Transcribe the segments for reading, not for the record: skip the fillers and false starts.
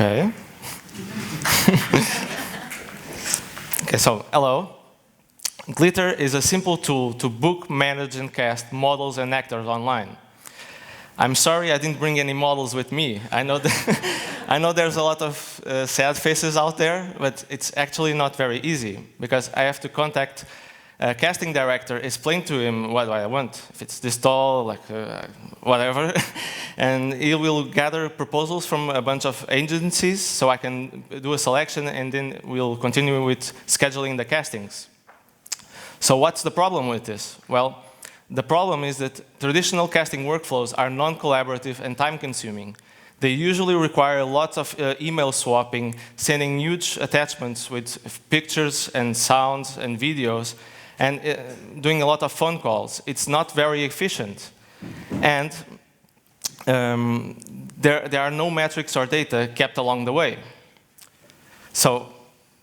Okay. Okay, so hello. Glitter is a simple tool to book, manage, and cast models and actors online. I'm sorry I didn't bring any models with me. I know I know there's a lot of sad faces out there, but it's actually not very easy because I have to contact a casting director, explain to him what I want, if it's this tall, like whatever, and he will gather proposals from a bunch of agencies so I can do a selection and then we'll continue with scheduling the castings. So what's the problem with this? Well, the problem is that traditional casting workflows are non-collaborative and time-consuming. They usually require lots of email swapping, sending huge attachments with pictures and sounds and videos, and doing a lot of phone calls. It's not very efficient. And there are no metrics or data kept along the way. So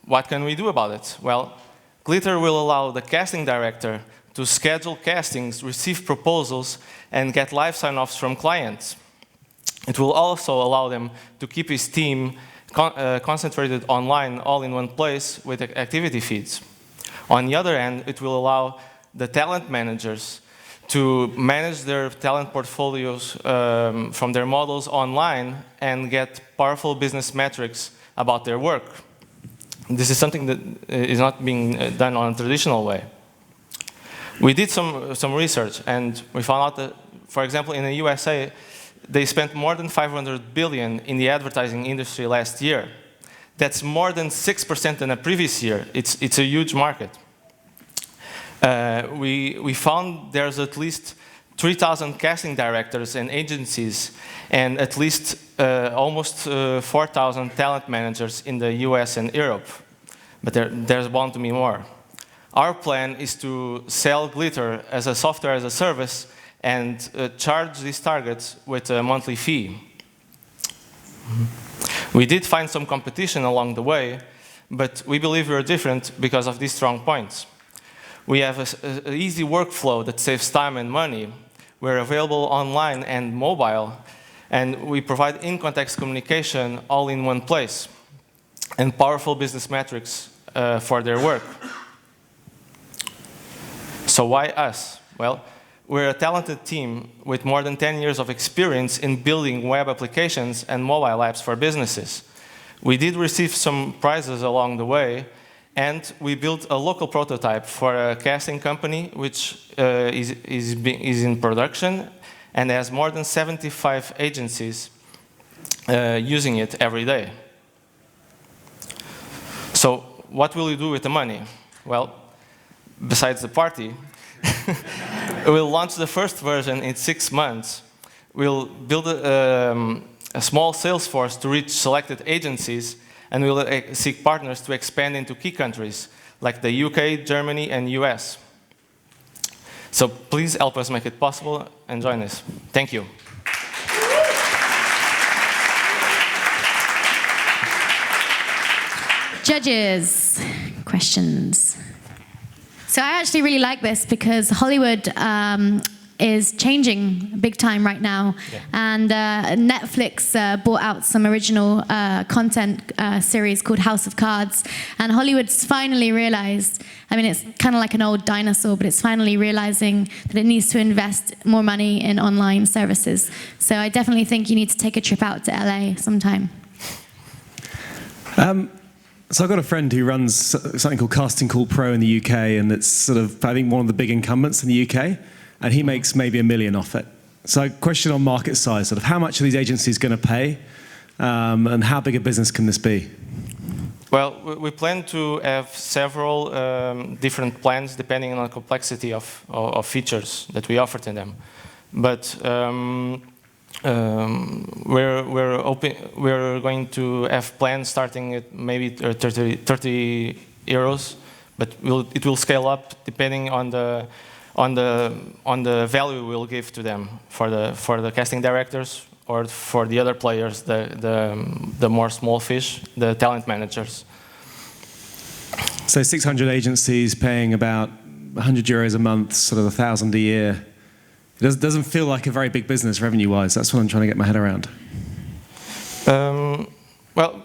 what can we do about it? Well, Glitter will allow the casting director to schedule castings, receive proposals, and get live sign-offs from clients. It will also allow them to keep his team concentrated online, all in one place, with activity feeds. On the other hand, it will allow the talent managers to manage their talent portfolios from their models online and get powerful business metrics about their work. This is something that is not being done on a traditional way. We did some research, and we found out that, for example, in the USA, they spent more than $500 billion in the advertising industry last year. That's more than 6% in the previous year. It's a huge market. We found there's at least 3,000 casting directors and agencies, and at least almost 4,000 talent managers in the US and Europe. But there's bound to be more. Our plan is to sell Glitter as a software as a service and charge these targets with a monthly fee. We did find some competition along the way, but we believe we're different because of these strong points. We have an easy workflow that saves time and money. We're available online and mobile, and we provide in-context communication all in one place, and powerful business metrics for their work. So why us? Well, we're a talented team with more than 10 years of experience in building web applications and mobile apps for businesses. We did receive some prizes along the way, and we built a local prototype for a casting company which is in production and has more than 75 agencies using it every day. So what will you do with the money? Well, besides the party, we'll launch the first version in 6 months. We'll build a small sales force to reach selected agencies, and we'll seek partners to expand into key countries like the UK, Germany, and US. So please help us make it possible and join us. Thank you. Judges, questions. So I actually really like this because Hollywood is changing big time right now. Yeah. And Netflix brought out some original content series called House of Cards. And Hollywood's finally realized, I mean, it's kind of like an old dinosaur, but it's finally realizing that it needs to invest more money in online services. So I definitely think you need to take a trip out to LA sometime. So I've got a friend who runs something called Casting Call Pro in the UK, and it's sort of, I think, one of the big incumbents in the UK, and he makes maybe $1 million off it. So question on market size, sort of how much are these agencies going to pay, and how big a business can this be? Well, we plan to have several different plans depending on the complexity of features that we offer to them. But we're going to have plans starting at maybe 30 euros, but it will scale up depending on the value we'll give to them for the casting directors or for the other players, the more small fish, the talent managers. So 600 agencies paying about 100 euros a month, sort of 1,000 a year. It doesn't feel like a very big business revenue-wise. That's what I'm trying to get my head around. Well,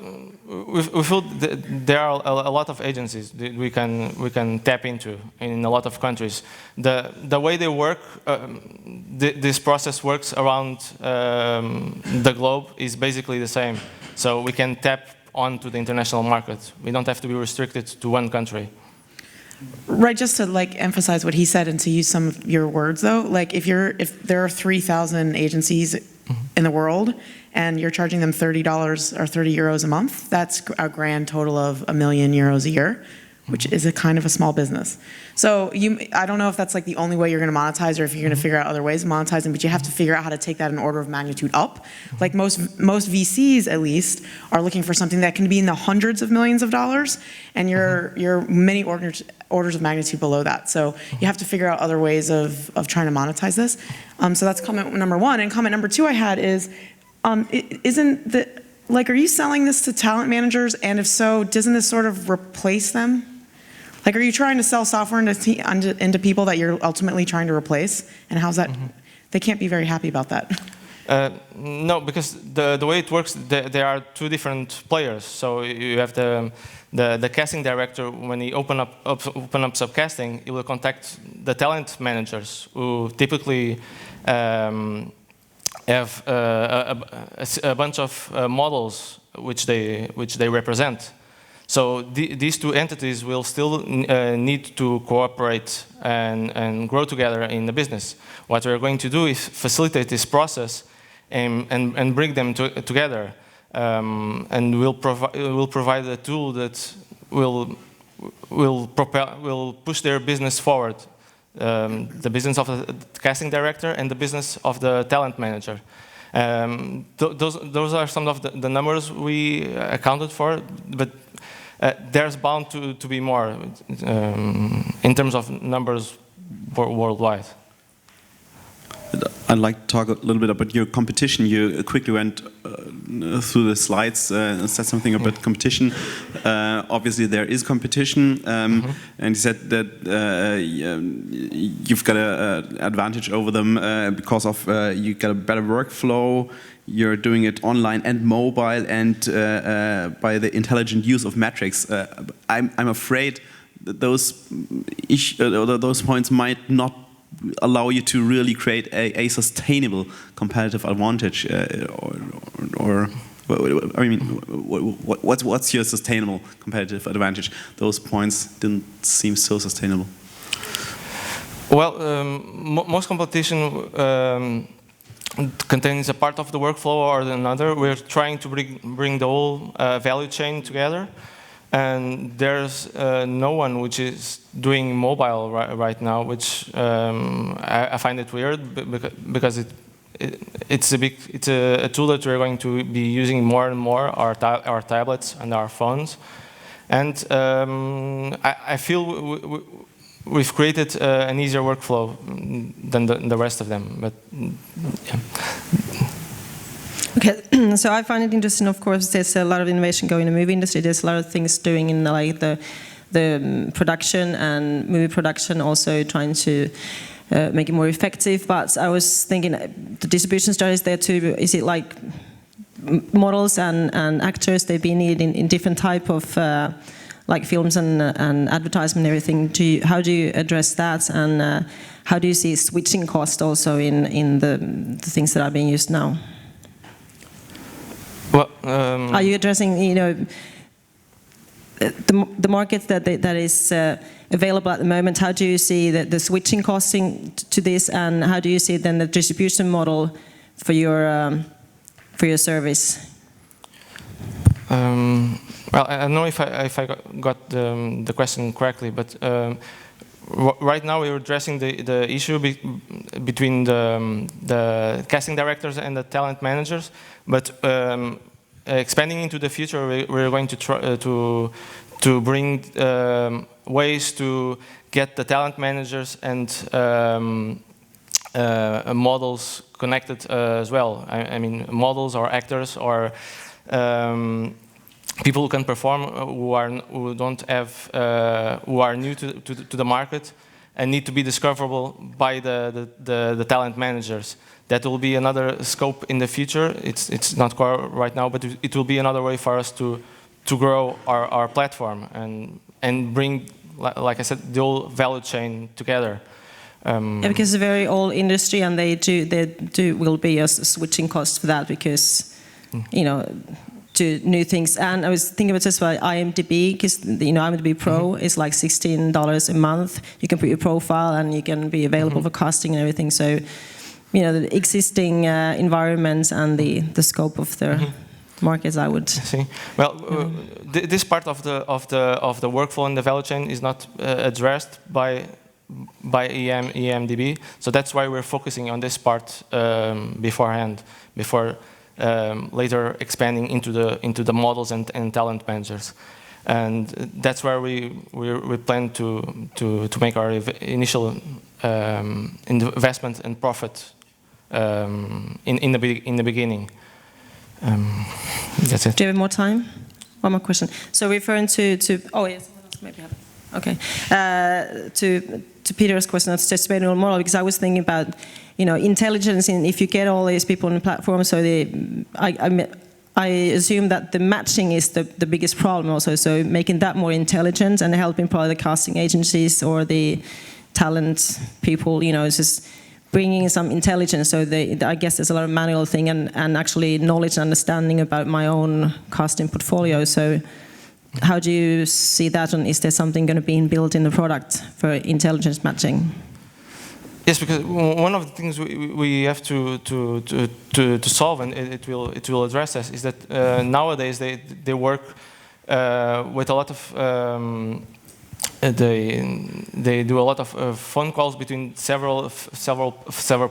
we feel there are a lot of agencies that we can tap into in a lot of countries. The way they work, this process works around the globe is basically the same. So we can tap onto the international market. We don't have to be restricted to one country. Right, just to like emphasize what he said and to use some of your words though, like if there are 3,000 agencies in the world and you're charging them $30 or 30 euros a month, that's a grand total of €1 million a year, which is a kind of a small business. So I don't know if that's like the only way you're going to monetize or if you're going to figure out other ways of monetizing, but you have to figure out how to take that in order of magnitude up. Like most VCs at least are looking for something that can be in the hundreds of millions of dollars, and you're many orders of magnitude below that. So you have to figure out other ways of trying to monetize this. So that's comment number one. And comment number two I had is, are you selling this to talent managers? And if so, doesn't this sort of replace them? Like, are you trying to sell software into people that you're ultimately trying to replace? And how's that? They can't be very happy about that. No, because the way it works, there are two different players. So you have the casting director. When he open up subcasting, he will contact the talent managers, who typically have a bunch of models which they represent. So these two entities will still need to cooperate and grow together in the business. What we're going to do is facilitate this process and bring them together. And we'll provide a tool that will push their business forward. The business of the casting director and the business of the talent manager. Those are some of the numbers we accounted for, but there's bound to be more in terms of numbers worldwide. I'd like to talk a little bit about your competition. You quickly went through the slides and said something about competition. Obviously, there is competition, and you said that you've got an advantage over them because of you got a better workflow. You're doing it online and mobile, and by the intelligent use of metrics. I'm afraid that those points might not allow you to really create a sustainable competitive advantage, or I mean, what's your sustainable competitive advantage? Those points didn't seem so sustainable. Well, most competition contains a part of the workflow or another. We're trying to bring the whole value chain together. And there's no one which is doing mobile right now, which I find it weird because it's a tool that we're going to be using more and more, our tablets and our phones. And I feel we've created an easier workflow than the rest of them. But yeah. Okay, so I find it interesting. Of course, there's a lot of innovation going in the movie industry. There's a lot of things doing in like the production and movie production, also trying to make it more effective. But I was thinking, the distribution strategies there too. Is it like models and actors? They've been needed in different type of like films and advertisement and everything. How do you address that? And how do you see switching cost also in the things that are being used now? Well, are you addressing, the market that is available at the moment? How do you see the switching costing to this, and how do you see then the distribution model for your service? Well, I don't know if I got the question correctly, but right now we're addressing the issue between the casting directors and the talent managers, but expanding into the future, we're going to try to bring ways to get the talent managers and models connected as well. I mean, models or actors or people who can perform, who are new to the market, and need to be discoverable by the talent managers. That will be another scope in the future. It's not core right now, but it will be another way for us to grow our platform and bring, like I said, the whole value chain together. Yeah, because it's a very old industry, and they will be a switching cost for that, because you know, to new things. And I was thinking about this about IMDb, because IMDb Pro is like $16 a month. You can put your profile, and you can be available for casting and everything. So, you know, the existing environments and the scope of the markets, I would see. Well, this part of the workflow and the value chain is not addressed by EMDB, so that's why we're focusing on this part beforehand, before later expanding into the models and talent managers, and that's where we plan to make our initial investment and profit in the beginning. That's it. Do you have more time? One more question. So referring to oh yes, maybe have. Okay. To Peter's question, that's just manual model, because I was thinking about, you know, intelligence, and if you get all these people on the platform, so I assume that the matching is the biggest problem also, so making that more intelligent and helping probably the casting agencies or the talent people, you know, it's just bringing some intelligence. So I guess there's a lot of manual thing and actually knowledge and understanding about my own casting portfolio. So how do you see that, and is there something going to be built in the product for intelligence matching? Yes, because one of the things we have to solve, and it will address us, is that nowadays they work with a lot of they do a lot of phone calls between several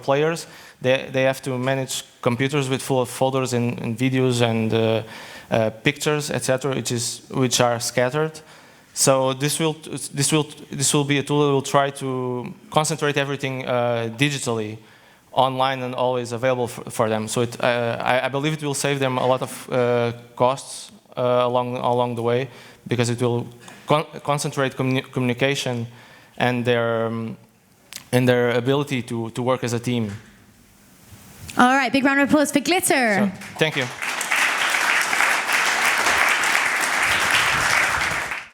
players. They have to manage computers with full of folders and videos and pictures, etc., which are scattered. So this will be a tool that will try to concentrate everything digitally, online, and always available for them. So I believe it will save them a lot of costs along the way, because it will concentrate communication and their ability to work as a team. All right, big round of applause for Glitter. So, thank you.